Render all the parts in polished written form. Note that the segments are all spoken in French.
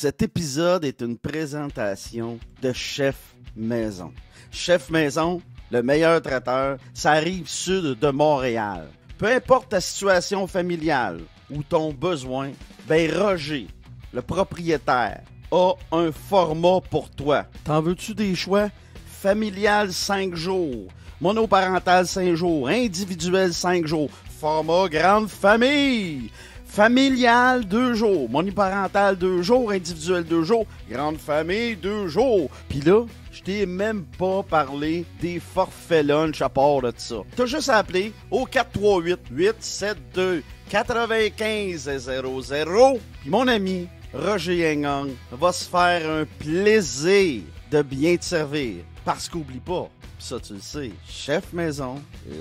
Cet épisode est une présentation de Chef Maison. Chef Maison, le meilleur traiteur, ça arrive sud de Montréal. Peu importe ta situation familiale ou ton besoin, ben Roger, le propriétaire, a un format pour toi. T'en veux-tu des choix? Familial 5 jours, monoparental 5 jours, individuel 5 jours, format grande famille. Familial, 2 jours. Monoparental, 2 jours. Individuel, 2 jours. Grande famille, 2 jours. Puis là, je t'ai même pas parlé des forfaits lunch à part de ça. T'as juste à appeler au 438-872-9500. Puis mon ami Roger Yengang va se faire un plaisir de bien te servir. Parce qu'oublie pas, ça tu le sais, Chef Maison,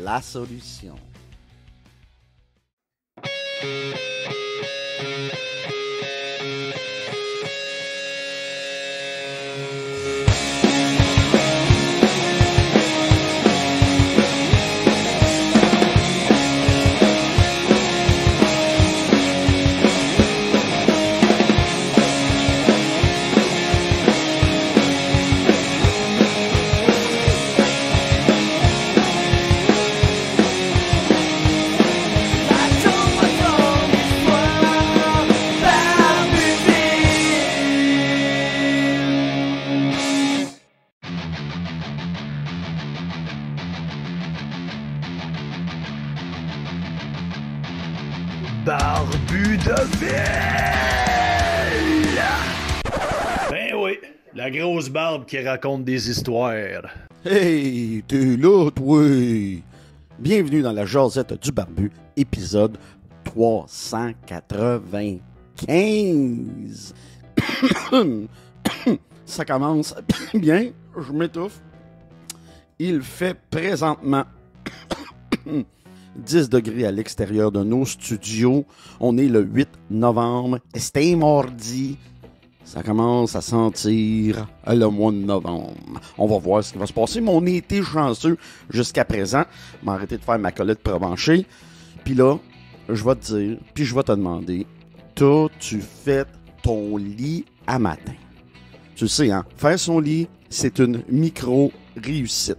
la solution. Barbu de ville! Ben oui, la grosse barbe qui raconte des histoires. Hey, t'es là, toi! Bienvenue dans la jasette du barbu, épisode 395. Ça commence bien, je m'étouffe. Il fait présentement 10 degrés à l'extérieur de nos studios. On est le 8 novembre. C'est mardi. Ça commence à sentir le mois de novembre. On va voir ce qui va se passer. Mais on a été chanceux jusqu'à présent. Je vais arrêter de faire ma collette prébanchée. Puis là, je vais te dire, puis je vais te demander, t'as-tu fait ton lit à matin? Tu le sais, hein? Faire son lit, c'est une micro-réussite.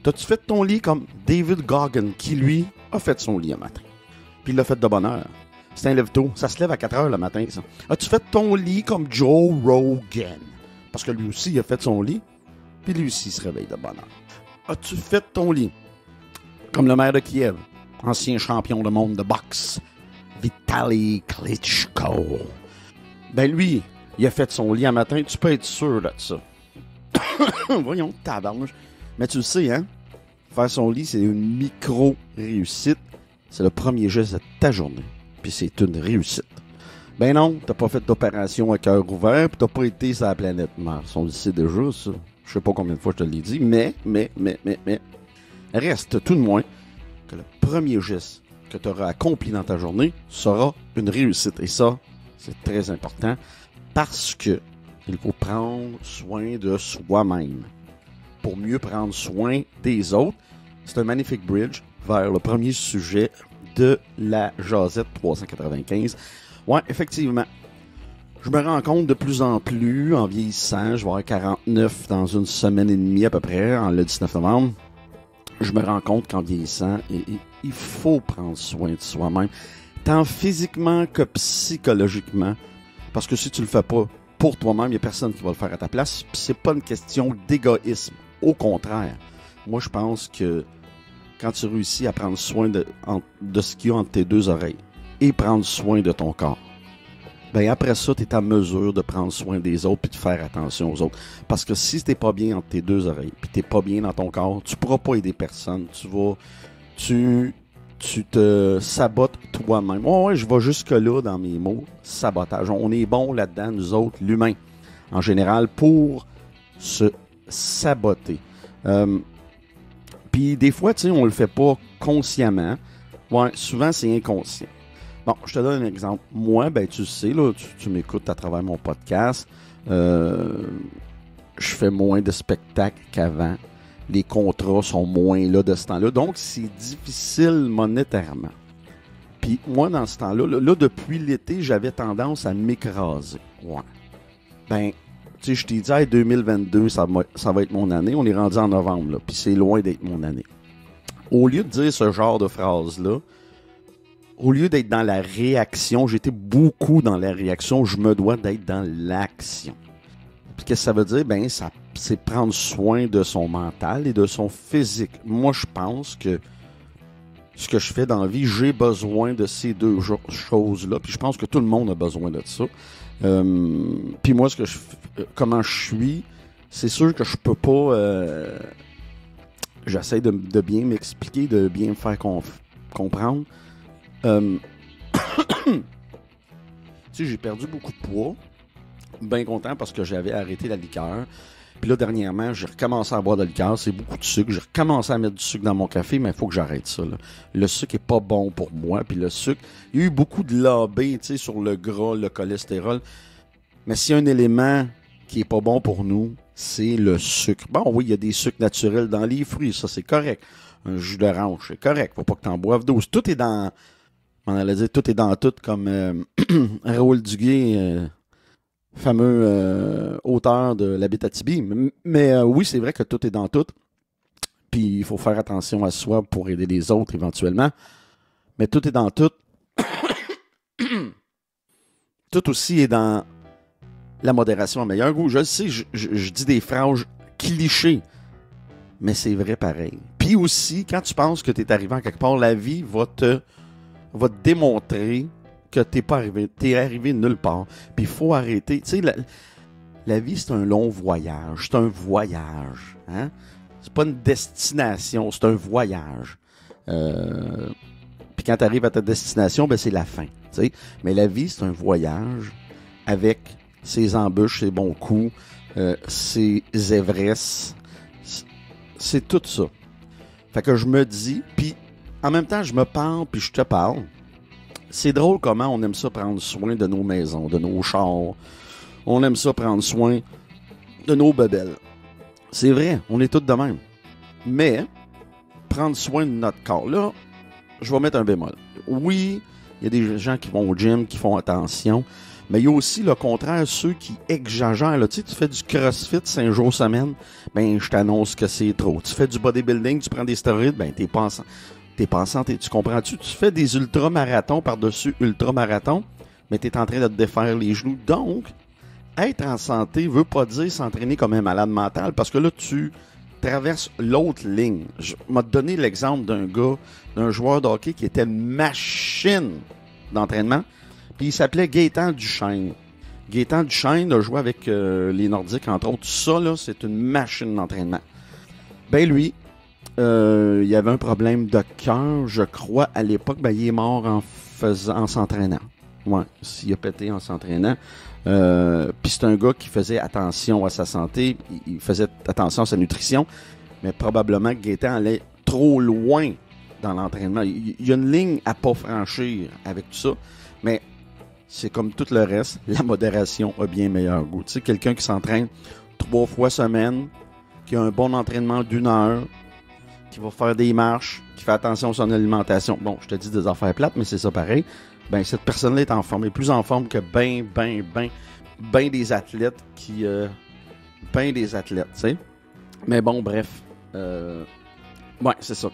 T'as-tu fait ton lit comme David Goggin, qui, lui, a fait son lit un matin? Puis il l'a fait de bonne heure. C'est un lève-tôt. Ça se lève à 4 heures le matin, ça. As-tu fait ton lit comme Joe Rogan? Parce que lui aussi, il a fait son lit. Puis lui aussi, il se réveille de bonne heure. As-tu fait ton lit comme le maire de Kiev, ancien champion du monde de boxe, Vitali Klitschko? Ben lui, il a fait son lit un matin. Tu peux être sûr de ça. Voyons, tabarnouche. Mais tu le sais, hein? Faire son lit, c'est une micro-réussite. C'est le premier geste de ta journée. Puis c'est une réussite. Ben non, t'as pas fait d'opération à cœur ouvert, puis t'as pas été sur la planète Mars. On le sait déjà, ça. Je sais pas combien de fois je te l'ai dit, mais. Reste tout de moins que le premier geste que tu auras accompli dans ta journée sera une réussite. Et ça, c'est très important parce que il faut prendre soin de soi-même pour mieux prendre soin des autres. C'est un magnifique bridge vers le premier sujet de la Jasette 395. Ouais, effectivement. Je me rends compte de plus en plus, en vieillissant, je vais avoir 49 dans une semaine et demie à peu près, le 19 novembre. Je me rends compte qu'en vieillissant, il faut prendre soin de soi-même, tant physiquement que psychologiquement. Parce que si tu le fais pas pour toi-même, il n'y a personne qui va le faire à ta place. Puis c'est pas une question d'égoïsme. Au contraire, moi je pense que quand tu réussis à prendre soin de ce qu'il y a entre tes deux oreilles et prendre soin de ton corps, ben après ça, tu es à mesure de prendre soin des autres puis de faire attention aux autres. Parce que si tu n'es pas bien entre tes deux oreilles puis tu n'es pas bien dans ton corps, tu ne pourras pas aider personne. Tu te sabotes toi-même. Ouais, je vais jusque-là dans mes mots. Sabotage. On est bon là-dedans, nous autres, l'humain, en général, pour se saboter. Puis des fois, tu sais, on le fait pas consciemment. Ouais, souvent, c'est inconscient. Bon, je te donne un exemple. Moi, ben tu sais, là, tu m'écoutes à travers mon podcast. Je fais moins de spectacles qu'avant. Les contrats sont moins là de ce temps-là. Donc, c'est difficile monétairement. Puis moi, dans ce temps-là, là, depuis l'été, j'avais tendance à m'écraser. Ouais. Ben, tu sais, je t'ai dit, hey, 2022, ça va être mon année. On est rendu en novembre, là, puis c'est loin d'être mon année. Au lieu de dire ce genre de phrase-là, au lieu d'être dans la réaction, j'étais beaucoup dans la réaction, je me dois d'être dans l'action. Puis qu'est-ce que ça veut dire? Ben, c'est prendre soin de son mental et de son physique. Moi, je pense que ce que je fais dans la vie, j'ai besoin de ces deux choses-là. Puis je pense que tout le monde a besoin de ça. Puis moi, comment je suis, c'est sûr que je peux pas... j'essaie de bien m'expliquer, de bien me faire comprendre. Tu sais, j'ai perdu beaucoup de poids. Bien content parce que j'avais arrêté la liqueur. Puis là, dernièrement, j'ai recommencé à boire de la liqueur. C'est beaucoup de sucre. J'ai recommencé à mettre du sucre dans mon café, mais il faut que j'arrête ça, là. Le sucre est pas bon pour moi. Puis le sucre, il y a eu beaucoup de lobby, tu sais, sur le gras, le cholestérol. Mais s'il y a un élément qui est pas bon pour nous, c'est le sucre. Bon, oui, il y a des sucres naturels dans les fruits. Ça, c'est correct. Un jus d'orange, c'est correct. Faut pas que t'en boives 12. Tout est dans... On allait dire tout est dans tout, comme Raoul Duguay... fameux auteur de l'Abitibi. Mais oui, c'est vrai que tout est dans tout. Puis il faut faire attention à soi pour aider les autres éventuellement. Mais tout est dans tout. Tout aussi est dans la modération à meilleur goût. Je le sais, je dis des phrases clichés. Mais c'est vrai pareil. Puis aussi, quand tu penses que tu es arrivé en quelque part, la vie va te démontrer que t'es arrivé nulle part. Puis il faut arrêter. Tu sais, la vie, c'est un long voyage. C'est un voyage. Hein? C'est pas une destination, c'est un voyage. Puis quand tu arrives à ta destination, ben c'est la fin. Tu sais? Mais la vie, c'est un voyage avec ses embûches, ses bons coups, ses Everest. C'est tout ça. Fait que je me dis, puis en même temps, je me parle, puis je te parle. C'est drôle comment on aime ça prendre soin de nos maisons, de nos chars. On aime ça prendre soin de nos bebelles. C'est vrai, on est tous de même. Mais, prendre soin de notre corps, là, je vais mettre un bémol. Oui, il y a des gens qui vont au gym, qui font attention, mais il y a aussi le contraire, ceux qui exagèrent. Là. Tu sais, tu fais du crossfit 5 jours semaine, ben je t'annonce que c'est trop. Tu fais du bodybuilding, tu prends des stéroïdes, ben t'es pas en santé, tu comprends-tu? Tu fais des ultramarathons par-dessus ultramarathons, mais tu es en train de te défaire les genoux. Donc, être en santé veut pas dire s'entraîner comme un malade mental, parce que là, tu traverses l'autre ligne. Je m'a donné l'exemple d'un joueur de hockey qui était une machine d'entraînement, puis il s'appelait Gaétan Duchesne. Gaétan Duchesne a joué avec les Nordiques, entre autres. Ça, là, c'est une machine d'entraînement. Ben lui, il y avait un problème de cœur, je crois, à l'époque. Ben, il est mort en s'entraînant. Ouais, il a pété en s'entraînant. Puis c'est un gars qui faisait attention à sa santé, il faisait attention à sa nutrition, mais probablement que Gaétan allait trop loin dans l'entraînement. Il y a une ligne à pas franchir avec tout ça, mais c'est comme tout le reste, la modération a bien meilleur goût. Tu sais, quelqu'un qui s'entraîne 3 fois semaine, qui a un bon entraînement d'1 heure, qui va faire des marches, qui fait attention à son alimentation. Bon, je te dis des affaires plates, mais c'est ça pareil. Ben, cette personne-là est en forme. Elle est plus en forme que ben des athlètes qui... ben des athlètes, tu sais. Mais bon, bref. Ouais, c'est ça.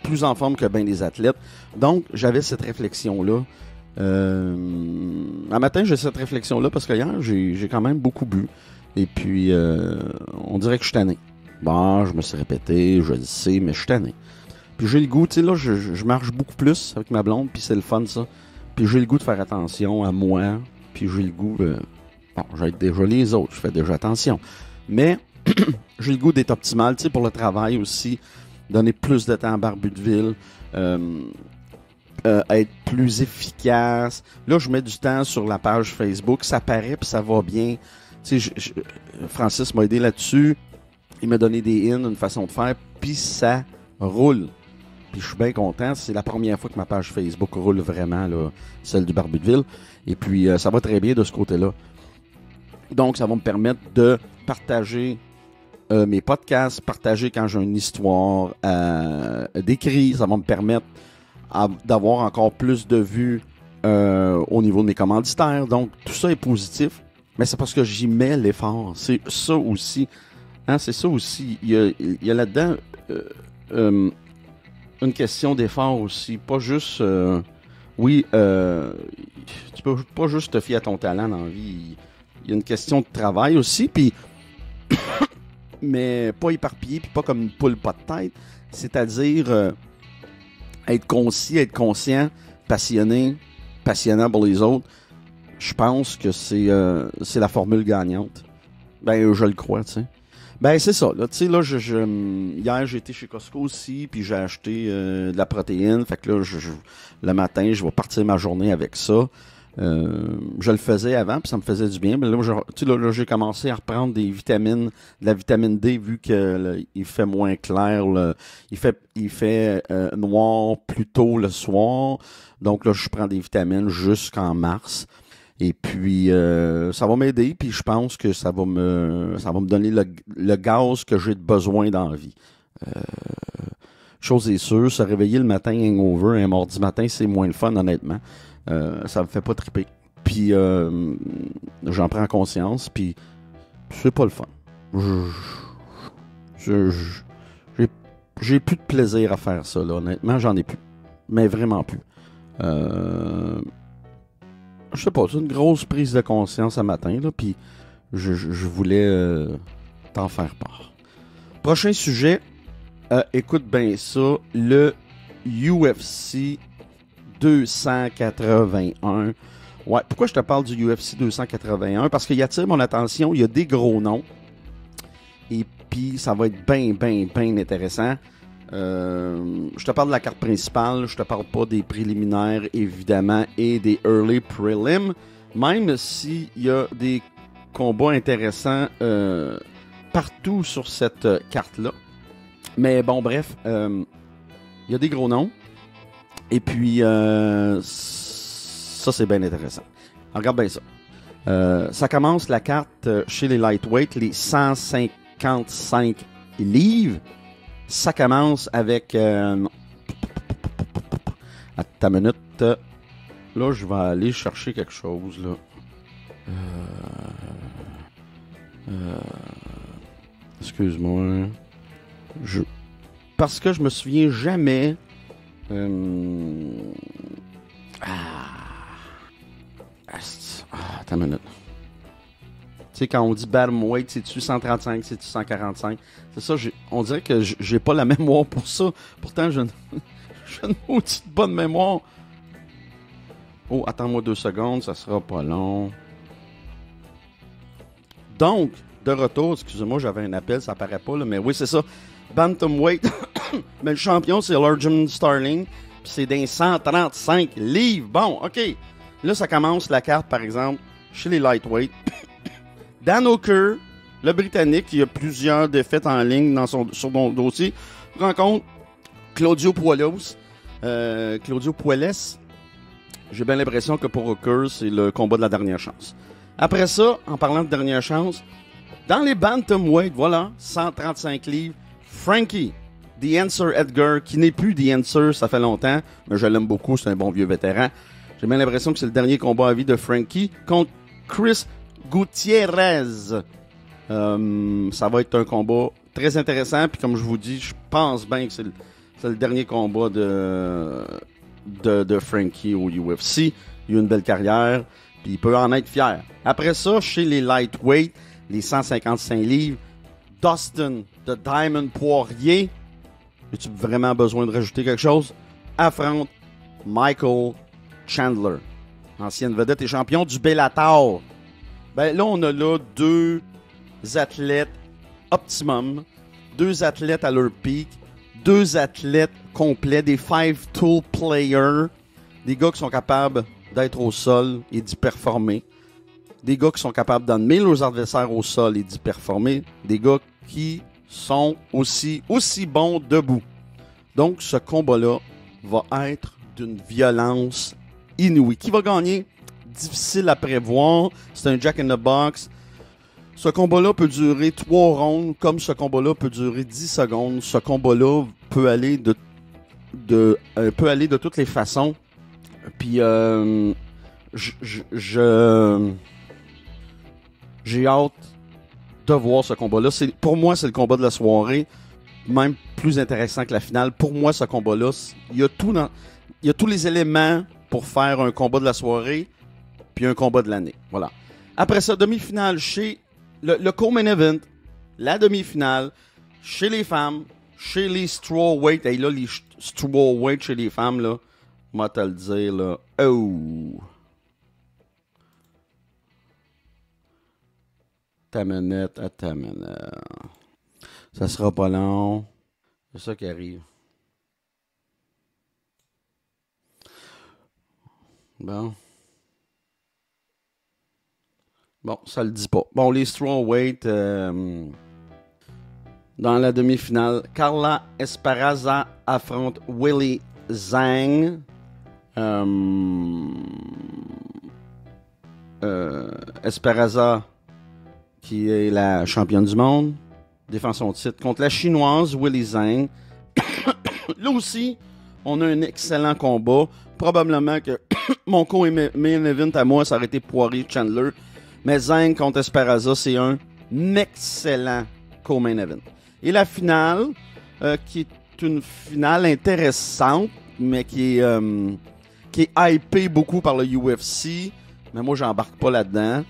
Plus en forme que ben des athlètes. Donc, j'avais cette réflexion-là. Un matin, j'ai cette réflexion-là parce que hier, j'ai quand même beaucoup bu. Et puis, on dirait que je suis tanné. Bon, je me suis répété, je le sais, mais je suis tanné. Puis j'ai le goût, tu sais, là, je marche beaucoup plus avec ma blonde, puis c'est le fun, ça. Puis j'ai le goût de faire attention à moi, puis j'ai le goût... bon, j'aide déjà les autres, je fais déjà attention. Mais j'ai le goût d'être optimal, tu sais, pour le travail aussi, donner plus de temps à Barbutville, être plus efficace. Là, je mets du temps sur la page Facebook, ça paraît, puis ça va bien. Tu sais, Francis m'a aidé là-dessus. Il m'a donné des une façon de faire, puis ça roule. Puis je suis bien content. C'est la première fois que ma page Facebook roule vraiment, là, celle du Barbutville. Et puis, ça va très bien de ce côté-là. Donc, ça va me permettre de partager mes podcasts, partager quand j'ai une histoire d'écrit. Ça va me permettre d'avoir encore plus de vues au niveau de mes commanditaires. Donc, tout ça est positif. Mais c'est parce que j'y mets l'effort. C'est ça aussi. Hein, c'est ça aussi. Il y a là-dedans une question d'effort aussi. Pas juste... oui, tu peux pas juste te fier à ton talent dans la vie. Il y a une question de travail aussi, puis mais pas éparpillé, puis pas comme une poule pas de tête. C'est-à-dire être concis, être conscient, passionné, passionnant pour les autres. Je pense que c'est la formule gagnante. Ben, je le crois, tu sais. Ben, c'est ça. Là, tu sais, là, hier, j'ai été chez Costco aussi, puis j'ai acheté de la protéine. Fait que là, le matin, je vais partir ma journée avec ça. Je le faisais avant, puis ça me faisait du bien. Mais là, j'ai commencé à reprendre des vitamines, de la vitamine D, vu que il fait moins clair. Il fait noir plus tôt le soir. Donc là, je prends des vitamines jusqu'en mars. Et puis, ça va m'aider, puis je pense que ça va me donner le gaz que j'ai besoin dans la vie. Chose est sûre, se réveiller le matin hangover, un mardi matin, c'est moins le fun, honnêtement. Ça me fait pas triper. Puis, j'en prends conscience, puis c'est pas le fun. J'ai plus de plaisir à faire ça, là, honnêtement, j'en ai plus. Mais vraiment plus. Je sais pas, c'est une grosse prise de conscience ce matin, là, puis je voulais t'en faire part. Prochain sujet, écoute bien ça, le UFC 281. Ouais, pourquoi je te parle du UFC 281? Parce qu'il attire mon attention, il y a des gros noms, et puis ça va être bien intéressant. Je te parle de la carte principale, je te parle pas des préliminaires évidemment et des early prelims, même s'il y a des combats intéressants partout sur cette carte-là. Mais bon, bref, il y a des gros noms et puis ça c'est bien intéressant. Regarde bien ça. Ça commence la carte chez les lightweight, les 155 livres. Ça commence avec... Attends une minute. Là, je vais aller chercher quelque chose. Là. Excuse-moi. Parce que je me souviens jamais... Attends une minute. Tu sais, quand on dit bantamweight, c'est-tu 135, c'est-tu 145? C'est ça, on dirait que j'ai pas la mémoire pour ça. Pourtant, j'ai une maudite bonne mémoire. Oh, attends-moi 2 secondes, ça sera pas long. Donc, de retour, excusez-moi, j'avais un appel, ça paraît pas, là, mais oui, c'est ça. Bantamweight, mais le champion, c'est Aljamain Sterling, puis c'est d'un 135 livres. Bon, OK. Là, ça commence la carte, par exemple, chez les lightweight. Dan Hooker, le Britannique, qui a plusieurs défaites en ligne sur son dossier, rencontre Claudio Puelles. Claudio Puelles, j'ai bien l'impression que pour Hooker, c'est le combat de la dernière chance. Après ça, en parlant de dernière chance, dans les bantamweight, voilà, 135 livres, Frankie, The Answer Edgar, qui n'est plus The Answer, ça fait longtemps, mais je l'aime beaucoup, c'est un bon vieux vétéran. J'ai bien l'impression que c'est le dernier combat à vie de Frankie contre Chris Gutiérrez. Ça va être un combat très intéressant. Puis comme je vous dis, je pense bien que c'est le dernier combat de Frankie au UFC. Il a une belle carrière. Puis il peut en être fier. Après ça, chez les lightweight, les 155 livres, Dustin de Diamond Poirier. As-tu vraiment besoin de rajouter quelque chose? Affronte Michael Chandler, ancienne vedette et champion du Bellator. Ben là, on a là 2 athlètes optimum, 2 athlètes à leur pic, 2 athlètes complets, des 5-tool players, des gars qui sont capables d'être au sol et d'y performer, des gars qui sont capables d'emmener leurs adversaires au sol et d'y performer, des gars qui sont aussi bons debout. Donc, ce combat-là va être d'une violence inouïe. Qui va gagner? Difficile à prévoir. C'est un Jack in the Box. Ce combat-là peut durer 3 rounds, comme ce combat-là peut durer 10 secondes. Ce combat-là peut aller de toutes les façons. Puis, J'ai hâte de voir ce combat-là. Pour moi, c'est le combat de la soirée, même plus intéressant que la finale. Pour moi, ce combat-là, il y a tous les éléments pour faire un combat de la soirée puis un combat de l'année. Voilà. Après ça, demi-finale chez le co-main event, la demi-finale chez les femmes, chez les strawweight. Et là, les strawweight chez les femmes, là, moi te le dire, là. Oh! Ta minute, à ta minute. Ça sera pas long. C'est ça qui arrive. Bon. Bon, ça le dit pas. Bon, les strawweight, dans la demi-finale, Carla Esparza affronte Willie Zhang. Esparza, qui est la championne du monde, défend son titre contre la chinoise Willie Zhang. Là aussi, on a un excellent combat. Probablement que mon co-main event à moi, ça aurait été Poirier-Chandler. Mais Zhang contre Esparza, c'est un excellent co-main event. Et la finale, qui est une finale intéressante, mais qui est hypée beaucoup par le UFC. Mais moi, j'embarque pas là-dedans.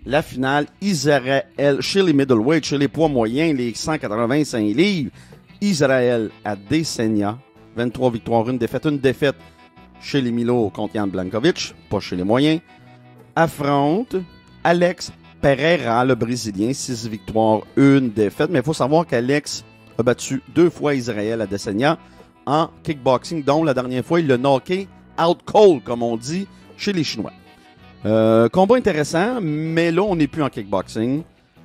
La finale, Israël, chez les middleweight, chez les poids moyens, les 185 livres, Israël Adesanya, 23 victoires, une défaite chez les Milo contre Jan Blachowicz, pas chez les moyens, affronte Alex Pereira, le Brésilien, 6 victoires, une défaite. Mais il faut savoir qu'Alex a battu 2 fois Israël Adesanya en kickboxing, dont la dernière fois, il l'a knocké out cold, comme on dit, chez les Chinois. Combat intéressant, mais là, on n'est plus en kickboxing.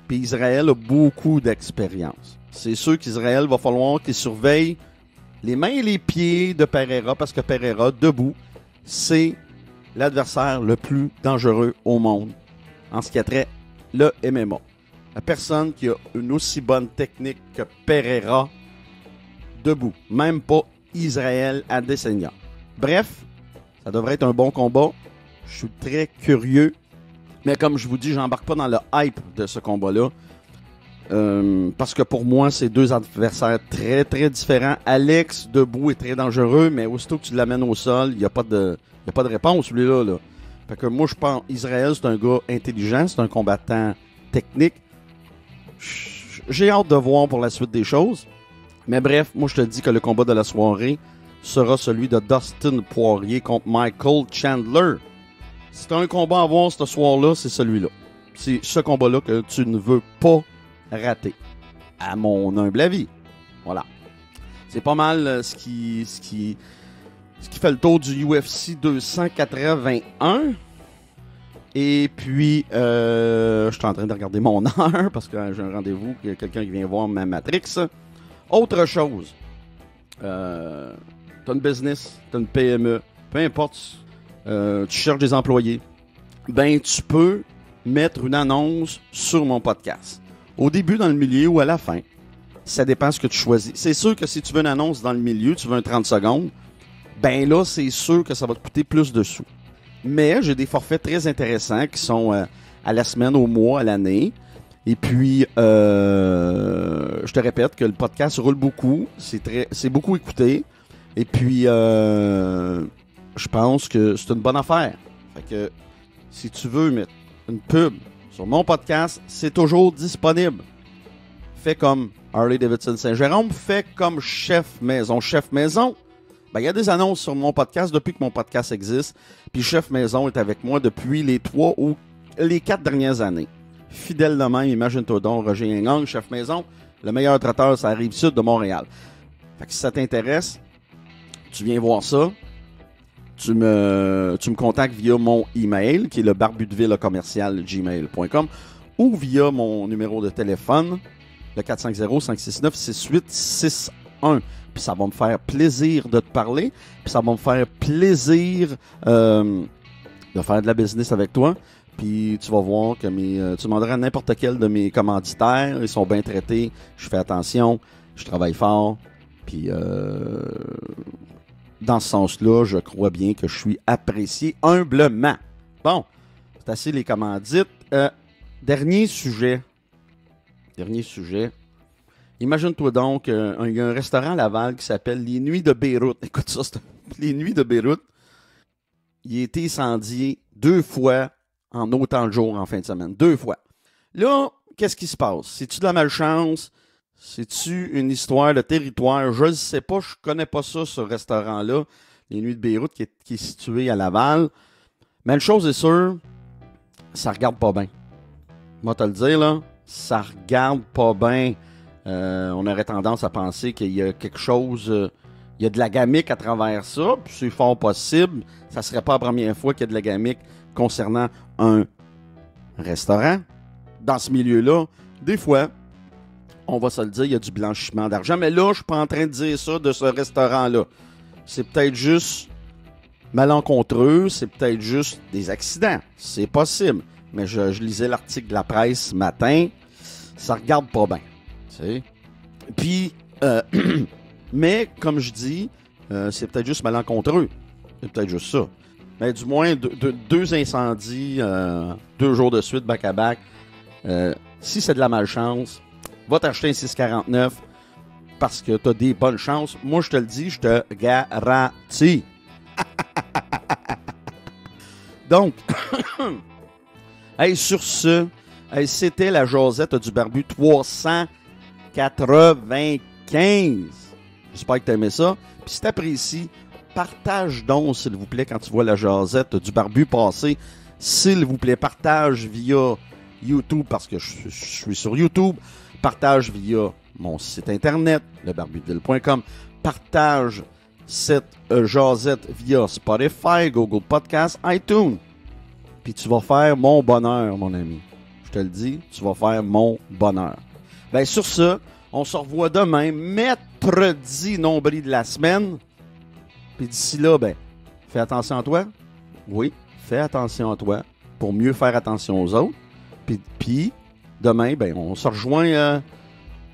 Puis Israël a beaucoup d'expérience. C'est sûr qu'Israël va falloir qu'il surveille les mains et les pieds de Pereira, parce que Pereira, debout, c'est l'adversaire le plus dangereux au monde en ce qui a trait le MMA. La personne qui a une aussi bonne technique que Pereira debout. Même pas Israël Adesanya. Bref, ça devrait être un bon combat. Je suis très curieux. Mais comme je vous dis, j'embarque pas dans le hype de ce combat-là. Parce que pour moi, c'est deux adversaires très, très différents. Alex, debout, est très dangereux, mais aussitôt que tu l'amènes au sol, il n'y a pas de réponse, lui-là. Là. Fait que moi, je pense Israël, c'est un gars intelligent, c'est un combattant technique. J'ai hâte de voir pour la suite des choses. Mais bref, moi, je te dis que le combat de la soirée sera celui de Dustin Poirier contre Michael Chandler. Si tu as un combat à voir ce soir-là, c'est celui-là. C'est ce combat-là que tu ne veux pas rater, à mon humble avis. Voilà. C'est pas mal ce qui fait le tour du UFC 281. Et puis, je suis en train de regarder mon heure parce que j'ai un rendez-vous, il y a quelqu'un qui vient voir ma Matrix. Autre chose, t'as une business, t'as une PME, peu importe, tu cherches des employés, ben tu peux mettre une annonce sur mon podcast. Au début, dans le milieu ou à la fin, ça dépend ce que tu choisis. C'est sûr que si tu veux une annonce dans le milieu, tu veux un 30 secondes, ben là, c'est sûr que ça va te coûter plus de sous. Mais j'ai des forfaits très intéressants qui sont à la semaine, au mois, à l'année. Et puis, je te répète que le podcast roule beaucoup. C'est beaucoup écouté. Et puis, je pense que c'est une bonne affaire. Fait que si tu veux mettre une pub sur mon podcast, c'est toujours disponible. Fais comme Harley-Davidson Saint-Jérôme, fais comme Chef Maison. Chef Maison, ben, il y a des annonces sur mon podcast depuis que mon podcast existe. Puis Chef Maison est avec moi depuis les 3 ou les 4 dernières années. Fidèle de même, imagine-toi donc, Roger Yengang, Chef Maison, le meilleur traiteur sur la rive sud de Montréal. Fait que si ça t'intéresse, tu viens voir ça. Tu me contactes via mon email, qui est le barbudeville@gmail.com, ou via mon numéro de téléphone, le 450-569-6861. Puis ça va me faire plaisir de te parler, puis ça va me faire plaisir de faire de la business avec toi. Puis tu vas voir que tu demanderas à n'importe quel de mes commanditaires, ils sont bien traités, je fais attention, je travaille fort, puis dans ce sens-là, je crois bien que je suis apprécié humblement. Bon, c'est assez les commandites. Dernier sujet. Imagine-toi donc, il y a un restaurant à Laval qui s'appelle Les Nuits de Beyrouth. Écoute ça, Les Nuits de Beyrouth. Il a été incendié 2 fois en autant de jours en fin de semaine. 2 fois. Là, qu'est-ce qui se passe? C'est-tu de la malchance? C'est-tu une histoire de territoire? Je ne sais pas, je connais pas ça, ce restaurant-là. Les Nuits de Beyrouth, qui est situé à Laval. Mais une chose est sûre, ça regarde pas bien. Moi, te le dire, là, ça regarde pas bien. On aurait tendance à penser qu'il y a quelque chose, il y a de la gamique à travers ça, puis c'est fort possible. Ça serait pas la première fois qu'il y a de la gamique concernant un restaurant. Dans ce milieu-là, des fois, on va se le dire, il y a du blanchiment d'argent. Mais là, je suis pas en train de dire ça de ce restaurant-là. C'est peut-être juste malencontreux, c'est peut-être juste des accidents. C'est possible. Mais je lisais l'article de la presse ce matin, ça regarde pas bien. Puis, mais comme je dis, c'est peut-être juste malencontreux. C'est peut-être juste ça. Mais du moins, 2 incendies, 2 jours de suite, back-à-back. Si c'est de la malchance, va t'acheter un 649 parce que t'as des bonnes chances. Moi, je te le dis, je te garantis. Donc, hey, sur ce, hey, c'était la Josette du Barbu 395. J'espère que tu as aimé ça. Puis si tu apprécies, partage donc, s'il vous plaît, quand tu vois la Josette du Barbu passer. S'il vous plaît, partage via YouTube, parce que je suis sur YouTube. Partage via mon site internet, lebarbudeville.com. Partage cette Josette via Spotify, Google Podcast, iTunes. Puis tu vas faire mon bonheur, mon ami. Je te le dis, tu vas faire mon bonheur. Ben sur ce, on se revoit demain, mercredi nombril de la semaine. Puis d'ici là, ben, fais attention à toi. Oui, fais attention à toi pour mieux faire attention aux autres. Puis demain, ben, on se rejoint,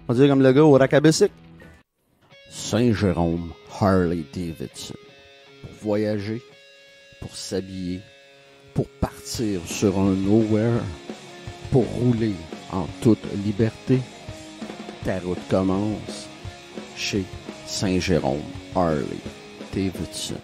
on va dire comme le gars au Racabessic. Saint-Jérôme Harley Davidson. Pour voyager, pour s'habiller, pour partir sur un nowhere, pour rouler en toute liberté. Ta route commence chez Saint-Jérôme Harley Davidson.